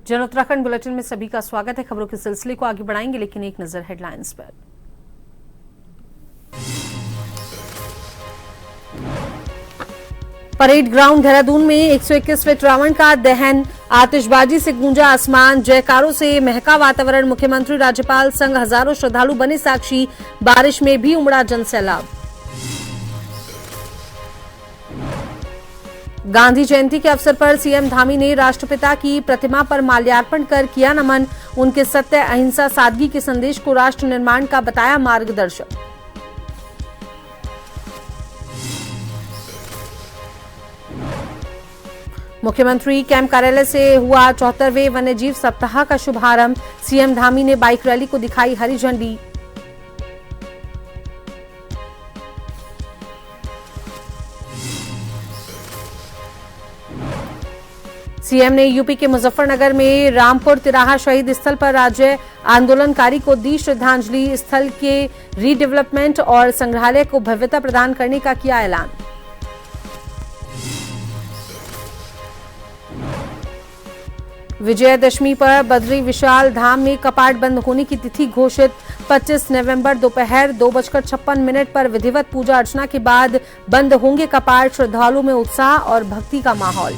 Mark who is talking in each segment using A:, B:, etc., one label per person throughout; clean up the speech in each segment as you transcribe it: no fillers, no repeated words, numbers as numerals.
A: जन उत्तराखंड बुलेटिन में सभी का स्वागत है। खबरों के सिलसिले को आगे बढ़ाएंगे, लेकिन एक नजर हेडलाइंस पर। परेड ग्राउंड देहरादून में 121 फीट रावण का दहन, आतिशबाजी से गूंजा आसमान, जयकारों से महका वातावरण। मुख्यमंत्री राज्यपाल संग हजारों श्रद्धालु बने साक्षी, बारिश में भी उमड़ा जनसैलाब। गांधी जयंती के अवसर पर सीएम धामी ने राष्ट्रपिता की प्रतिमा पर माल्यार्पण कर किया नमन। उनके सत्य, अहिंसा, सादगी के संदेश को राष्ट्र निर्माण का बताया मार्गदर्शक। मुख्यमंत्री कैंप कार्यालय से हुआ 74वें वन्यजीव सप्ताह का शुभारंभ। सीएम धामी ने बाइक रैली को दिखाई हरी झंडी। सीएम ने यूपी के मुजफ्फरनगर में रामपुर तिराहा शहीद स्थल पर राज्य आंदोलनकारी को दी श्रद्धांजलि। स्थल के रीडेवलपमेंट और संग्रहालय को भव्यता प्रदान करने का किया ऐलान। विजयदशमी पर बद्री विशाल धाम में कपाट बंद होने की तिथि घोषित। 25 नवंबर दोपहर 2:56 पर विधिवत पूजा अर्चना के बाद बंद होंगे कपाट। श्रद्धालुओं में उत्साह और भक्ति का माहौल।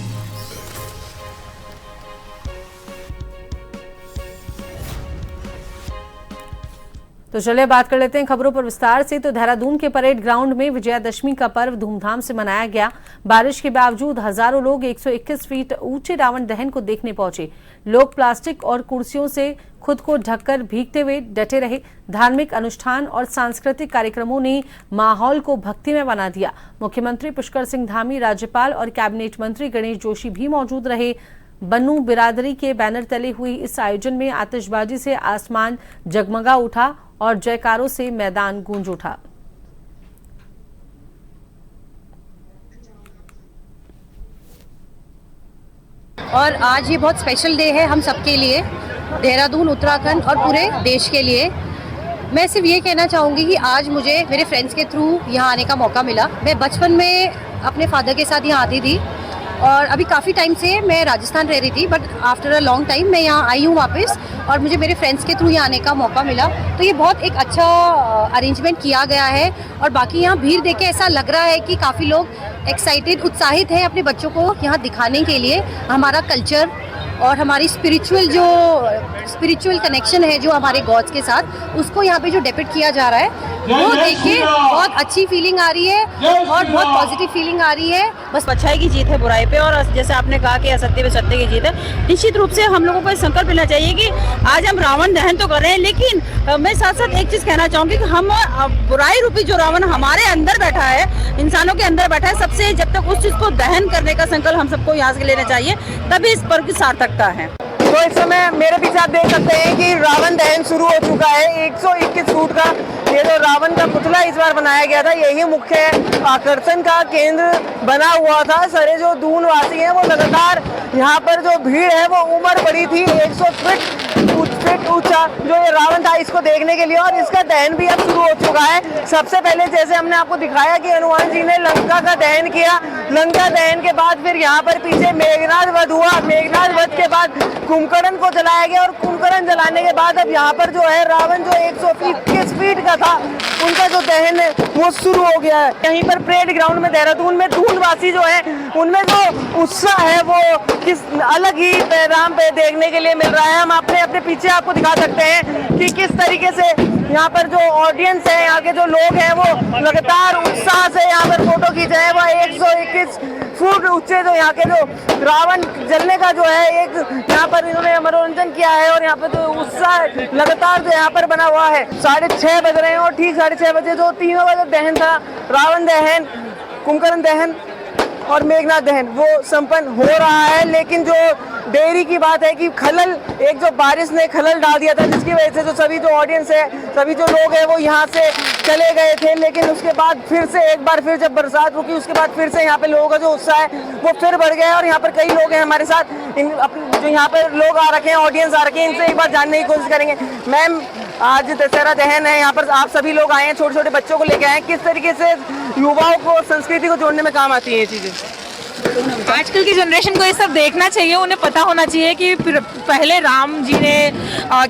A: तो चलिए बात कर लेते हैं खबरों पर विस्तार से। तो देहरादून के परेड ग्राउंड में विजयादशमी का पर्व धूमधाम से मनाया गया। बारिश के बावजूद हजारों लोग 121 फीट ऊंचे रावण दहन को देखने पहुंचे। लोग प्लास्टिक और कुर्सियों से खुद को ढककर भीगते हुए डटे रहे। धार्मिक अनुष्ठान और सांस्कृतिक कार्यक्रमों ने माहौल को भक्तिमय बना दिया। मुख्यमंत्री पुष्कर सिंह धामी, राज्यपाल और कैबिनेट मंत्री गणेश जोशी भी मौजूद रहे। बन्नू बिरादरी के बैनर तले हुई इस आयोजन में आतिशबाजी से आसमान जगमगा उठा और जयकारों से मैदान गूंज उठा।
B: और आज ये बहुत स्पेशल डे है हम सबके लिए, देहरादून, उत्तराखंड और पूरे देश के लिए। मैं सिर्फ ये कहना चाहूँगी कि आज मुझे मेरे फ्रेंड्स के थ्रू यहाँ आने का मौका मिला। मैं बचपन में अपने फादर के साथ यहाँ आती थी और अभी काफ़ी टाइम से मैं राजस्थान रह रही थी, but after a long time मैं यहाँ आई हूँ वापस और मुझे मेरे फ्रेंड्स के थ्रू यहाँ आने का मौका मिला। तो ये बहुत एक अच्छा अरेंजमेंट किया गया है और बाकी यहाँ भीड़ देख के ऐसा लग रहा है कि काफ़ी लोग एक्साइटेड, उत्साहित हैं अपने बच्चों को यहाँ दिखाने के लिए हमारा कल्चर और हमारी स्पिरिचुअल कनेक्शन है जो हमारे गॉड्स के साथ, उसको यहाँ पे जो डिपिक्ट किया जा रहा है वो देख के बहुत अच्छी फीलिंग आ रही है और बहुत पॉजिटिव फीलिंग आ रही है।
C: बस अच्छाई की जीत है बुराई पे, और जैसे आपने कहा कि असत्य पे सत्य की जीत है। निश्चित रूप से हम लोगों को संकल्प लेना चाहिए कि आज हम रावण दहन तो कर रहे हैं, लेकिन मैं साथ साथ एक चीज कहना चाहूंगी कि हम बुराई रूपी जो रावण हमारे अंदर बैठा है, इंसानों के अंदर बैठा है, सबसे जब तक उस चीज को दहन करने का संकल्प हम सबको यहाँ से लेना चाहिए, तभी इस पर्व की सार्थकता है।
D: तो इस समय मेरे पीछे आप देख सकते हैं कि रावण दहन शुरू हो चुका है। 121 फुट का ये जो रावण का पुतला इस बार बनाया गया था, यही मुख्य आकर्षण का केंद्र बना हुआ था। सारे जो दून वासी हैं वो लगातार यहाँ पर जो भीड़ है वो उमड़ पड़ी थी। 100 फीट ऊंचा जो ये रावण था इसको देखने के लिए, और इसका दहन भी अब शुरू हो चुका है। सबसे पहले जैसे हमने आपको दिखाया कि हनुमान जी ने लंका का दहन किया, लंका दहन के बाद फिर यहाँ पर पीछे मेघनाद वध हुआ। मेघनाद वध के बाद कुंभकर्ण को जलाया गया और कुंभकर्ण जलाने के बाद अब यहाँ पर जो है रावण जो 121 फीट का था उनका जो दहन है वो शुरू हो गया है। यहीं पर परेड ग्राउंड में देहरादून में दूनवासी जो है उनमें जो उत्साह है वो किस अलग ही पैगाम पे देखने के लिए मिल रहा है। हम अपने पीछे आपको दिखा सकते हैं कि किस तरीके से यहाँ पर जो ऑडियंस है, यहाँ के जो लोग हैं वो लगातार उत्साह से यहाँ पर फोटो खींच रहे हैं। वह 121 फुट ऊंचे जो यहाँ के जो रावण जलने का जो है एक यहाँ पर इन्होंने मनोरंजन किया है और यहाँ पर जो उत्साह लगातार जो यहाँ पर बना हुआ है। 6:30 बज रहे हैं और ठीक 6:30 बजे जो तीनों का जो दहन था, रावण दहन, कुंभकर्ण दहन और मेघनाद दहन, वो संपन्न हो रहा है। लेकिन जो देरी की बात है कि खलल, एक जो बारिश ने खलल डाल दिया था, जिसकी वजह से जो सभी जो ऑडियंस है, सभी जो लोग हैं वो यहाँ से चले गए थे। लेकिन उसके बाद फिर से एक बार फिर जब बरसात रुकी उसके बाद फिर से यहाँ पे लोगों का जो उत्साह है वो फिर बढ़ गया। और यहाँ पर कई लोग हैं हमारे साथ, जो यहाँ पर लोग आ रखे हैं, ऑडियंस आ रखे हैं, इनसे एक बार जानने की कोशिश करेंगे। मैम, आज दशहरा दहन है, यहाँ पर आप सभी लोग आए हैं, छोटे छोटे बच्चों को लेके आए हैं, किस तरीके से युवाओं को, संस्कृति को जोड़ने में काम आती है ये चीजें?
E: आजकल की जनरेशन को ये सब देखना चाहिए, उन्हें पता होना चाहिए कि पहले राम जी ने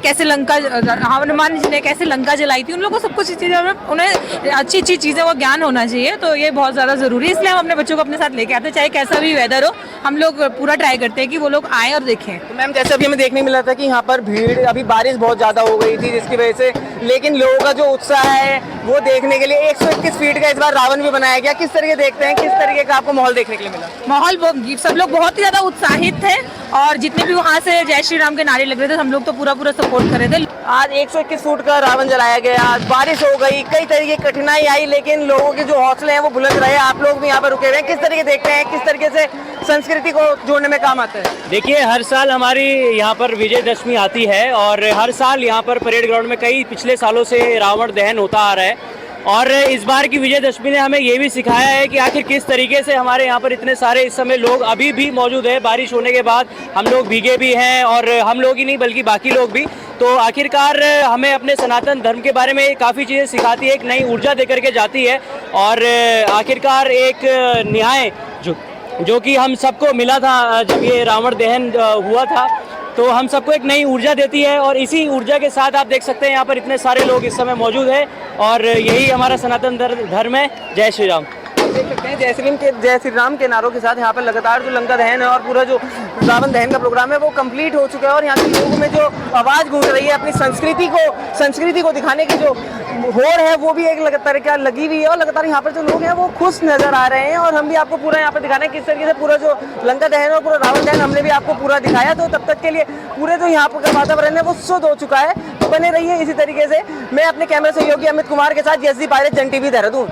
E: कैसे हनुमान जी ने कैसे लंका जलाई थी। उन लोगों को सब कुछ चीज़ें, उन्हें अच्छी अच्छी चीज़ें वो ज्ञान होना चाहिए। तो ये बहुत ज़्यादा ज़रूरी है, इसलिए हम अपने बच्चों को अपने साथ लेके आते हैं, चाहे कैसा भी वेदर हो। हम लोग पूरा ट्राई करते हैं कि वो लोग आए और देखें।
D: तो मैम जैसे अभी हमें देखने मिला था कि यहाँ पर भीड़, अभी बारिश बहुत ज़्यादा हो गई थी जिसकी वजह से, लेकिन लोगों का जो उत्साह है वो देखने के लिए 121 फीट का इस बार रावण भी बनाया गया। किस तरीके देखते हैं, किस तरीके का आपको माहौल देखने के लिए मिला?
E: माहौल सब लोग बहुत ही ज्यादा उत्साहित थे और जितने भी वहाँ से जय श्री राम के नारे लग रहे थे, हम लोग तो पूरा सपोर्ट कर रहे थे।
D: आज 121 फुट का रावण जलाया गया, बारिश हो गई, कई तरीके की कठिनाई आई, लेकिन लोगों के जो हौसले हैं वो बुलंद रहे। आप लोग भी यहाँ पर रुके हुए हैं, किस तरीके देखते हैं, किस तरीके से संस्कृति को जोड़ने में काम आता है?
F: देखिए, हर साल हमारी यहाँ पर विजयदशमी आती है और हर साल यहाँ पर परेड ग्राउंड में कई पिछले सालों से रावण दहन होता आ रहा है। और इस बार की विजयदशमी ने हमें ये भी सिखाया है कि आखिर किस तरीके से हमारे यहाँ पर इतने सारे इस समय लोग अभी भी मौजूद है। बारिश होने के बाद हम लोग भीगे भी हैं और हम लोग ही नहीं बल्कि बाकी लोग भी। तो आखिरकार हमें अपने सनातन धर्म के बारे में काफ़ी चीज़ें सिखाती है, एक नई ऊर्जा दे करके जाती है। और आखिरकार एक न्याय जो कि हम सबको मिला था जब ये रावण दहन हुआ था, तो हम सबको एक नई ऊर्जा देती है। और इसी ऊर्जा के साथ आप देख सकते हैं यहाँ पर इतने सारे लोग इस समय मौजूद हैं और यही हमारा सनातन धर्म है। जय श्री राम।
D: देख सकते हैं जय श्री राम के नारों के साथ यहाँ पर लगातार जो लंका दहन है और पूरा जो रावण दहन का प्रोग्राम है वो कंप्लीट हो चुका है। और यहाँ के लोगों में जो आवाज़ गूंज रही है अपनी संस्कृति को दिखाने की जो होड़ है वो भी एक लगातार क्या लगी हुई है। और लगातार यहाँ पर जो लोग हैं वो खुश नजर आ रहे हैं। और हम भी आपको पूरा यहाँ पर दिखाना है किस तरीके से पूरा जो लंका दहन और पूरा रावण दहन हमने भी आपको पूरा दिखाया। तो तब तक के लिए पूरे जो यहाँ पर वातावरण है वो शुद्ध हो चुका है। तो बने रहिए इसी तरीके से। मैं अपने कैमरा सहयोगी अमित कुमार के साथ एसडी पायलट, जन टीवी, देहरादून।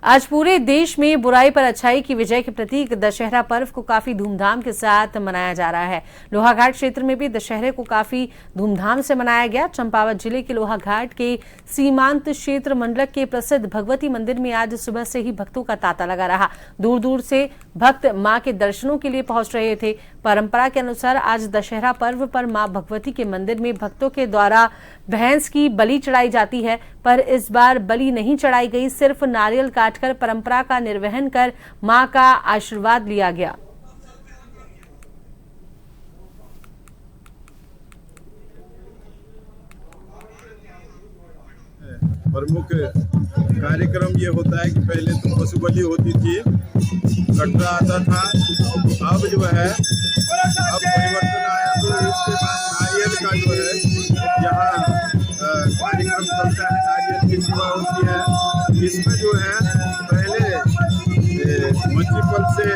A: आज पूरे देश में बुराई पर अच्छाई की विजय के प्रतीक दशहरा पर्व को काफी धूमधाम के साथ मनाया जा रहा है। लोहाघाट क्षेत्र में भी दशहरे को काफी धूमधाम से मनाया गया। चंपावत जिले के लोहाघाट के सीमांत क्षेत्र मंडलक के प्रसिद्ध भगवती मंदिर में आज सुबह से ही भक्तों का तांता लगा रहा। दूर दूर से भक्त मां के दर्शनों के लिए पहुंच रहे थे। परंपरा के अनुसार आज दशहरा पर्व पर मां भगवती के मंदिर में भक्तों के द्वारा भैंस की बलि चढ़ाई जाती है, पर इस बार बलि नहीं चढ़ाई गई। सिर्फ नारियल काटकर परंपरा का निर्वहन कर मां का आशीर्वाद लिया गया।
G: प्रमुख कार्यक्रम ये होता है कि पहले तो पशु बलि होती थी, कटरा आता था। अब जो है अब परिवर्तन आया, तो इसके बाद नारियल का जो है यहाँ कार्यक्रम चलता है। नारियल की सेवा होती है। इसमें जो है पहले मच्छी फल से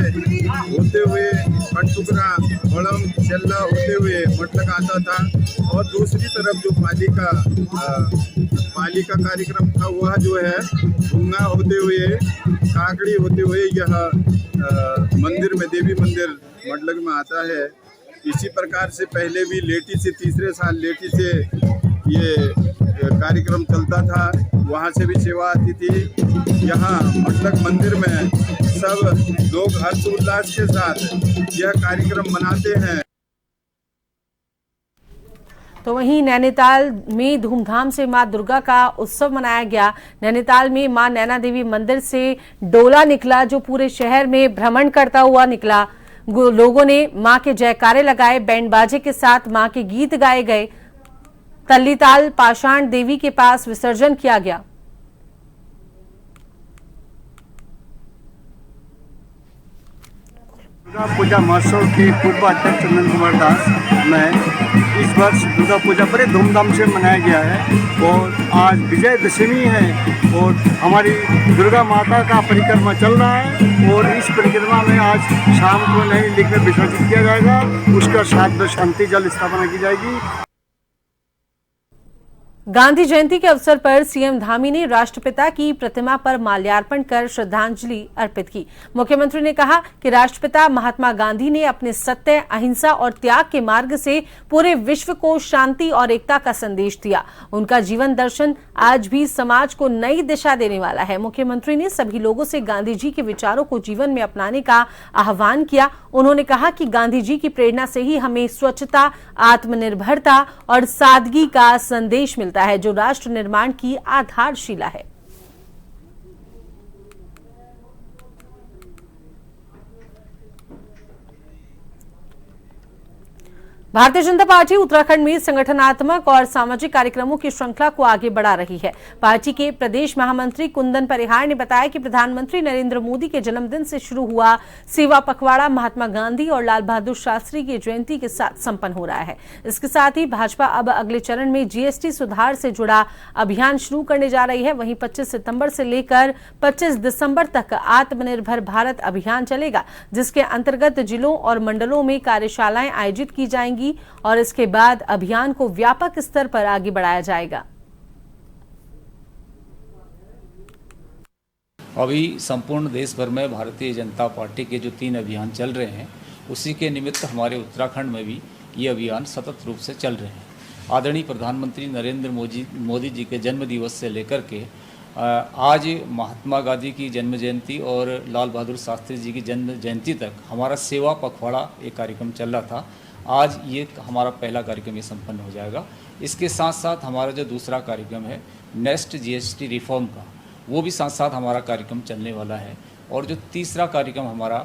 G: होते हुए कटटुकरा, बड़म, चल्ला होते हुए मटलक आता था। और दूसरी तरफ जो पाली का कार्यक्रम था वह जो है भुंगा होते हुए, काकड़ी होते हुए यह मंदिर में, देवी मंदिर मटलक में आता है। इसी प्रकार से पहले भी लेटी से, तीसरे साल लेटी से ये कार्यक्रम चलता था, वहाँ से भी सेवा आती थी। यहाँ मटलक मंदिर में सब लोग हर्षोल्लास के साथ यह कार्यक्रम मनाते हैं।
A: तो वहीं नैनीताल में धूमधाम से मां दुर्गा का उत्सव मनाया गया। नैनीताल में मां नैना देवी मंदिर से डोला निकला जो पूरे शहर में भ्रमण करता हुआ निकला। लोगों ने मां के जयकारे लगाए, बैंड बाजे के साथ मां के गीत गाए गए। तल्लीताल पाषाण देवी के पास विसर्जन किया गया।
H: दुर्गा पूजा महोत्सव के पूर्व अध्यक्ष चंदन कुमार दास में इस वर्ष दुर्गा पूजा बड़े धूमधाम से मनाया गया है। और आज विजयदशमी है और हमारी दुर्गा माता का परिक्रमा चल रहा है। और इस परिक्रमा में आज शाम को नई लिखकर विसर्जित किया जाएगा। उसका साथ शांति जल स्थापना की जाएगी।
A: गांधी जयंती के अवसर पर सीएम धामी ने राष्ट्रपिता की प्रतिमा पर माल्यार्पण कर श्रद्धांजलि अर्पित की। मुख्यमंत्री ने कहा कि राष्ट्रपिता महात्मा गांधी ने अपने सत्य, अहिंसा और त्याग के मार्ग से पूरे विश्व को शांति और एकता का संदेश दिया। उनका जीवन दर्शन आज भी समाज को नई दिशा देने वाला है। मुख्यमंत्री ने सभी लोगों से गांधी जी के विचारों को जीवन में अपनाने का आह्वान किया। उन्होंने कहा कि गांधी जी की प्रेरणा से ही हमें स्वच्छता, आत्मनिर्भरता और सादगी का संदेश मिलता है जो राष्ट्र निर्माण की आधारशिला है। भारतीय जनता पार्टी उत्तराखंड में संगठनात्मक और सामाजिक कार्यक्रमों की श्रृंखला को आगे बढ़ा रही है। पार्टी के प्रदेश महामंत्री कुंदन परिहार ने बताया कि प्रधानमंत्री नरेंद्र मोदी के जन्मदिन से शुरू हुआ सेवा पखवाड़ा महात्मा गांधी और लाल बहादुर शास्त्री की जयंती के साथ संपन्न हो रहा है। इसके साथ ही भाजपा अब अगले चरण में जीएसटी सुधार से जुड़ा अभियान शुरू करने जा रही है। वहीं 25 सितंबर से लेकर 25 दिसंबर तक आत्मनिर्भर भारत अभियान चलेगा, जिसके अंतर्गत जिलों और मंडलों में कार्यशालाएं आयोजित की जाएंगी और इसके बाद अभियान को व्यापक स्तर पर आगे बढ़ाया जाएगा।
I: अभी संपूर्ण देश भर में भारतीय जनता पार्टी के जो 3 अभियान चल रहे हैं, उसी के निमित्त हमारे उत्तराखंड में भी ये अभियान सतत रूप से चल रहे हैं। आदरणीय प्रधानमंत्री नरेंद्र मोदी जी के जन्म दिवस से लेकर के आज महात्मा गांधी की जन्म जयंती और लाल बहादुर शास्त्री जी की जन्म जयंती तक हमारा सेवा पखवाड़ा एक कार्यक्रम चल रहा था। आज ये हमारा पहला कार्यक्रम ये संपन्न हो जाएगा। इसके साथ साथ हमारा जो दूसरा कार्यक्रम है नेक्स्ट जीएसटी रिफॉर्म का, वो भी साथ साथ हमारा कार्यक्रम चलने वाला है। और जो तीसरा कार्यक्रम हमारा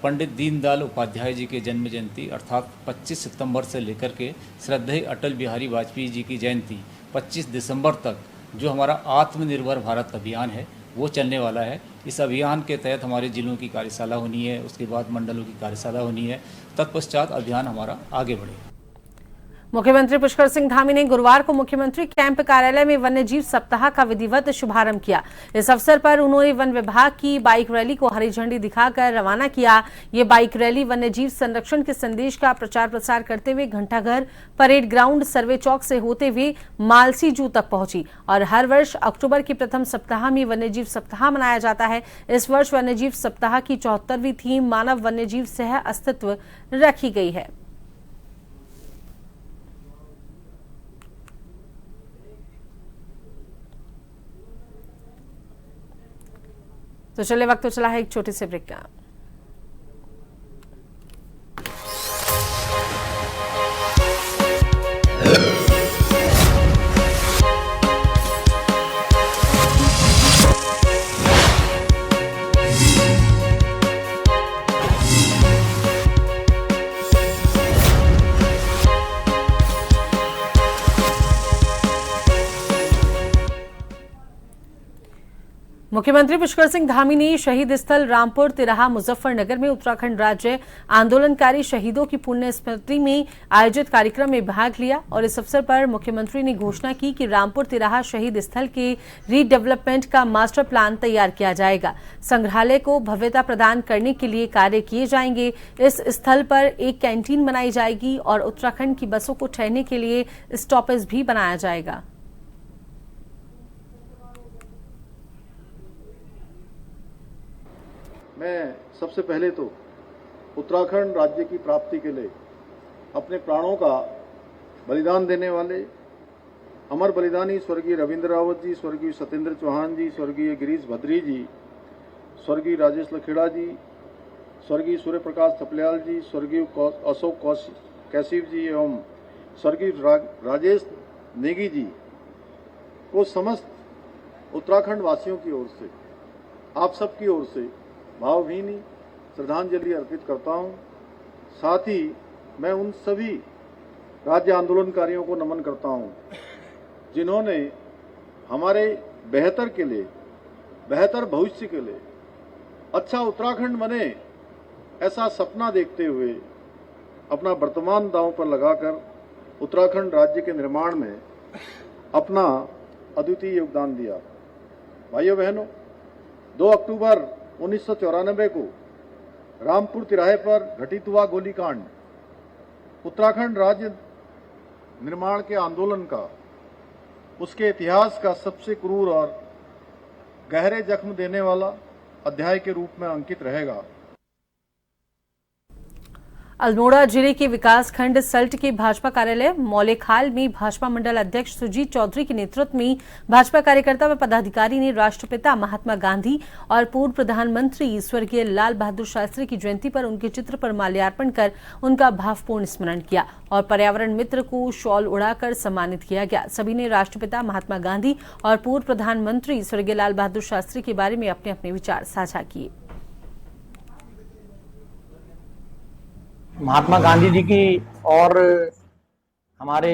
I: पंडित दीनदयाल उपाध्याय जी के जन्म जयंती अर्थात 25 सितंबर से लेकर के श्रद्धेय अटल बिहारी वाजपेयी जी की जयंती 25 दिसंबर तक जो हमारा आत्मनिर्भर भारत अभियान है वो चलने वाला है। इस अभियान के तहत हमारे जिलों की कार्यशाला होनी है, उसके बाद मंडलों की कार्यशाला होनी है, तत्पश्चात अभियान हमारा आगे बढ़ेगा।
A: मुख्यमंत्री पुष्कर सिंह धामी ने गुरुवार को मुख्यमंत्री कैंप कार्यालय में वन्यजीव सप्ताह का विधिवत शुभारंभ किया। इस अवसर पर उन्होंने वन विभाग की बाइक रैली को हरी झंडी दिखाकर रवाना किया। ये बाइक रैली वन्यजीव संरक्षण के संदेश का प्रचार प्रसार करते हुए घंटाघर, परेड ग्राउंड, सर्वे चौक से होते हुए मालसी जू तक पहुंची। और हर वर्ष अक्टूबर के प्रथम सप्ताह में वन्यजीव सप्ताह मनाया जाता है। इस वर्ष वन्यजीव सप्ताह की 74वीं थीम मानव वन्यजीव सह अस्तित्व रखी गई है। तो चले वक्त तो चला है एक छोटे से ब्रेक का। मुख्यमंत्री पुष्कर सिंह धामी ने शहीद स्थल रामपुर तिराहा मुजफ्फरनगर में उत्तराखंड राज्य आंदोलनकारी शहीदों की पुण्य स्मृति में आयोजित कार्यक्रम में भाग लिया। और इस अवसर पर मुख्यमंत्री ने घोषणा की कि रामपुर तिराहा शहीद स्थल के रीडेवलपमेंट का मास्टर प्लान तैयार किया जाएगा। संग्रहालय को भव्यता प्रदान करने के लिए कार्य किए जाएंगे। इस स्थल पर एक कैंटीन बनाई जाएगी और उत्तराखंड की बसों को ठहरने के लिए स्टॉपेज भी बनाया जाएगा।
J: मैं सबसे पहले तो उत्तराखंड राज्य की प्राप्ति के लिए अपने प्राणों का बलिदान देने वाले अमर बलिदानी स्वर्गीय रविंद्र रावत जी, स्वर्गीय सत्येंद्र चौहान जी, स्वर्गीय गिरीश भद्री जी, स्वर्गीय राजेश लखेड़ा जी, स्वर्गीय सूर्य प्रकाश थपलियाल जी, स्वर्गीय अशोक कैसिव जी एवं स्वर्गीय राजेश नेगी जी को समस्त उत्तराखंड वासियों की ओर से, आप सबकी ओर से भावभीनी श्रद्धांजलि अर्पित करता हूं। साथ ही मैं उन सभी राज्य आंदोलनकारियों को नमन करता हूं जिन्होंने हमारे बेहतर के लिए, बेहतर भविष्य के लिए, अच्छा उत्तराखंड बने ऐसा सपना देखते हुए अपना वर्तमान दांव पर लगाकर उत्तराखंड राज्य के निर्माण में अपना अद्वितीय योगदान दिया। भाइयों बहनों, 2 अक्टूबर 1994 को रामपुर तिराहे पर घटित हुआ गोलीकांड उत्तराखंड राज्य निर्माण के आंदोलन का, उसके इतिहास का सबसे क्रूर और गहरे जख्म देने वाला अध्याय के रूप में अंकित रहेगा।
A: अल्मोड़ा जिले के विकास खंड सल्ट के भाजपा कार्यालय मौलेखाल में भाजपा मंडल अध्यक्ष सुजीत चौधरी के नेतृत्व में भाजपा कार्यकर्ता व पदाधिकारी ने राष्ट्रपिता महात्मा गांधी और पूर्व प्रधानमंत्री स्वर्गीय लाल बहादुर शास्त्री की जयंती पर उनके चित्र पर माल्यार्पण कर उनका भावपूर्ण स्मरण किया और पर्यावरण मित्र को शॉल उड़ाकर सम्मानित किया गया। सभी ने राष्ट्रपिता महात्मा गांधी और पूर्व प्रधानमंत्री स्वर्गीय लाल बहादुर शास्त्री के बारे में अपने अपने विचार साझा किए।
K: महात्मा गांधी जी की और हमारे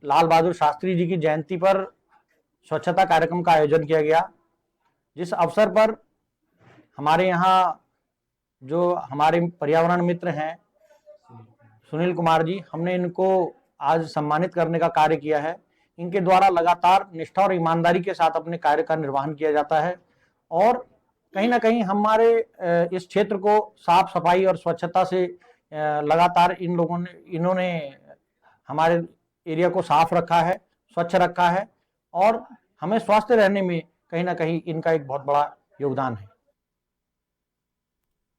K: लाल बहादुर शास्त्री जी की जयंती पर स्वच्छता कार्यक्रम का आयोजन किया गया, जिस अवसर पर हमारे यहाँ जो हमारे पर्यावरण मित्र हैं सुनील कुमार जी, हमने इनको आज सम्मानित करने का कार्य किया है। इनके द्वारा लगातार निष्ठा और ईमानदारी के साथ अपने कार्य का निर्वहन किया जाता है और कहीं ना कहीं हमारे इस क्षेत्र को साफ सफाई और स्वच्छता से लगातार इन्होंने हमारे एरिया को साफ रखा है, स्वच्छ रखा है और हमें स्वस्थ रहने में कहीं ना कहीं इनका एक बहुत बड़ा योगदान है।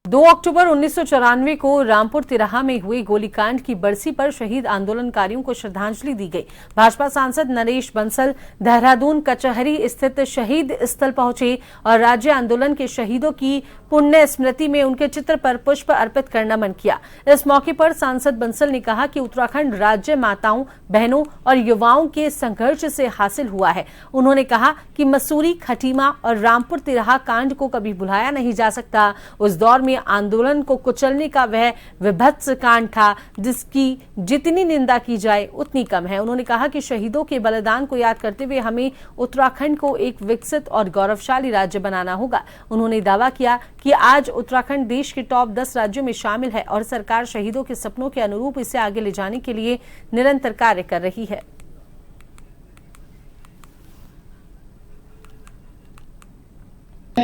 A: 2 अक्टूबर 1994 को रामपुर तिराहा में हुए गोलीकांड की बरसी पर शहीद आंदोलनकारियों को श्रद्धांजलि दी गई। भाजपा सांसद नरेश बंसल देहरादून कचहरी स्थित शहीद स्थल पहुंचे और राज्य आंदोलन के शहीदों की पुण्य स्मृति में उनके चित्र पर पुष्प अर्पित कर नमन किया। इस मौके पर सांसद बंसल ने कहा कि उत्तराखंड राज्य माताओं, बहनों और युवाओं के संघर्ष से हासिल हुआ है। उन्होंने कहा कि मसूरी, खटीमा और रामपुर तिराहा कांड को कभी भुलाया नहीं जा सकता। उस दौर में आंदोलन को कुचलने का वह विभत्स कांड था जिसकी जितनी निंदा की जाए उतनी कम है। उन्होंने कहा कि शहीदों के बलिदान को याद करते हुए हमें उत्तराखंड को एक विकसित और गौरवशाली राज्य बनाना होगा। उन्होंने दावा किया कि आज उत्तराखंड देश के टॉप 10 राज्यों में शामिल है और सरकार शहीदों के सपनों के अनुरूप इसे आगे ले जाने के लिए निरंतर कार्य कर रही है।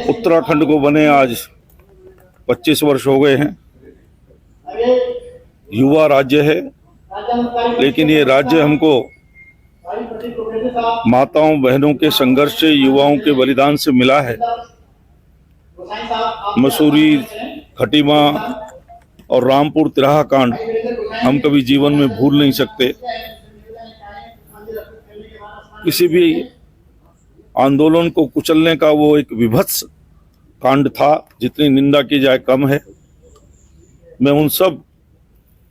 G: उत्तराखंड को बने आज 25 वर्ष हो गए हैं। युवा राज्य है, लेकिन ये राज्य हमको माताओं बहनों के संघर्ष से, युवाओं के बलिदान से मिला है। मसूरी, खटीमा और रामपुर तिराहा कांड हम कभी जीवन में भूल नहीं सकते। किसी भी आंदोलन को कुचलने का वो एक विभत्स कांड था, जितनी निंदा की जाए कम है। मैं उन सब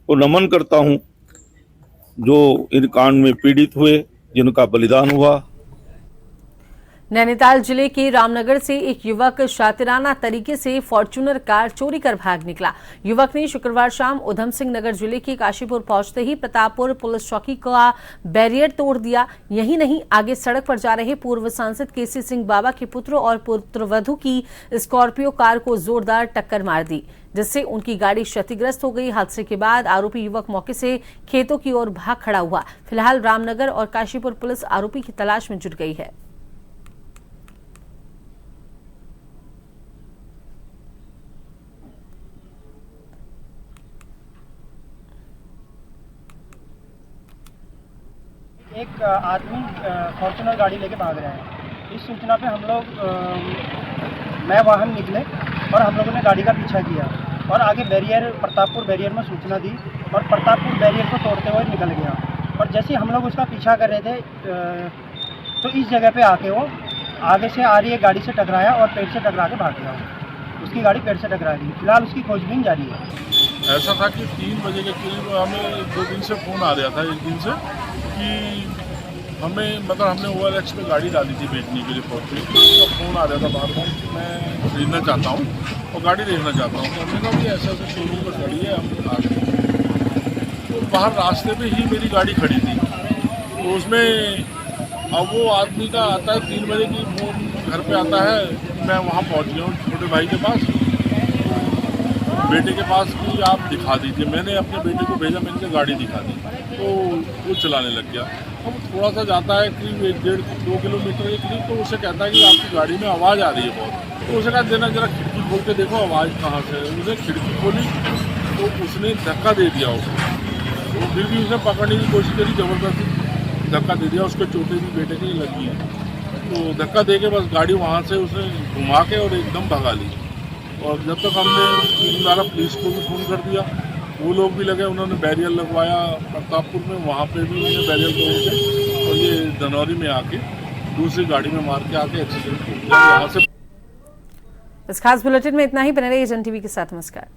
G: को नमन करता हूं जो इन कांड में पीड़ित हुए, जिनका बलिदान हुआ।
A: नैनीताल जिले के रामनगर से एक युवक शातिराना तरीके से फॉर्च्यूनर कार चोरी कर भाग निकला। युवक ने शुक्रवार शाम उधम सिंह नगर जिले के काशीपुर पहुंचते ही प्रतापपुर पुलिस चौकी का बैरियर तोड़ दिया। यही नहीं, आगे सड़क पर जा रहे पूर्व सांसद केसी सिंह बाबा के पुत्र और पुत्रवधू की स्कॉर्पियो कार को जोरदार टक्कर मार दी, जिससे उनकी गाड़ी क्षतिग्रस्त हो गई। हादसे के बाद आरोपी युवक मौके से खेतों की ओर भाग खड़ा हुआ। फिलहाल रामनगर और काशीपुर पुलिस आरोपी की तलाश में जुट गई है।
L: एक आदमी फॉर्च्यूनर गाड़ी लेके भाग रहा है। इस सूचना पे हम लोग मैं वाहन निकले और हम लोगों ने गाड़ी का पीछा किया और आगे प्रतापपुर बैरियर में सूचना दी और प्रतापपुर बैरियर को तोड़ते हुए निकल गया। और जैसे हम लोग उसका पीछा कर रहे थे तो इस जगह पे आके वो आगे से आ रही है गाड़ी से टकराया और पेड़ से टकरा के भाग गया। उसकी गाड़ी पेड़ से टकरा गई। फिलहाल उसकी खोजबीन जारी है।
G: ऐसा था कि 3 बजे के करीब हमें 2 दिन से फ़ोन आ रहा था, एक दिन से, कि हमें हमने OLX पे गाड़ी डाली थी बेचने के लिए फॉर्च्यूनर। तो फ़ोन आ रहा था बार बार कि मैं खरीदना चाहता हूँ और गाड़ी देखना चाहता हूँ। तो हमने कहा कि ऐसा शोरूम पर खड़ी है, हम आ गए। तो बाहर रास्ते पे ही मेरी गाड़ी खड़ी थी। तो उसमें अब वो आदमी का आता है 3 बजे की फ़ोन घर पे आता है। मैं वहाँ पहुँच गया हूँ छोटे भाई के पास, बेटे के पास कि आप दिखा दीजिए। मैंने अपने बेटे को भेजा, मैंने कहा गाड़ी दिखा दी। तो वो चलाने लग गया। अब थोड़ा सा जाता है करीब 1.5-2 किलोमीटर के करीब, तो उसे कहता है कि आपकी गाड़ी में आवाज़ आ रही है बहुत। तो उसे कहा देना जरा खिड़की खोल के देखो आवाज़ कहाँ से है। उसने खिड़की खोली तो उसने धक्का दे दिया उसको। तो फिर भी उसने पकड़ने की कोशिश करी, ज़बरदस्ती धक्का दे दिया। उसके चोटें भी बेटे की लगी है। तो धक्का दे के बस गाड़ी वहाँ से उसने घुमा के और एकदम भगा ली। और जब तक हमने दोबारा पुलिस को भी फ़ोन कर दिया, वो लोग भी लगे, उन्होंने बैरियर लगवाया प्रतापपुर में, वहाँ पे भी उन्होंने बैरियर तोड़ के और ये धनौरी में आके दूसरी गाड़ी में मार के आके एक्सीडेंट हो गया। यहाँ से
A: इस खास बुलेटिन में इतना ही। बने रहिए एजन टीवी के साथ। नमस्कार।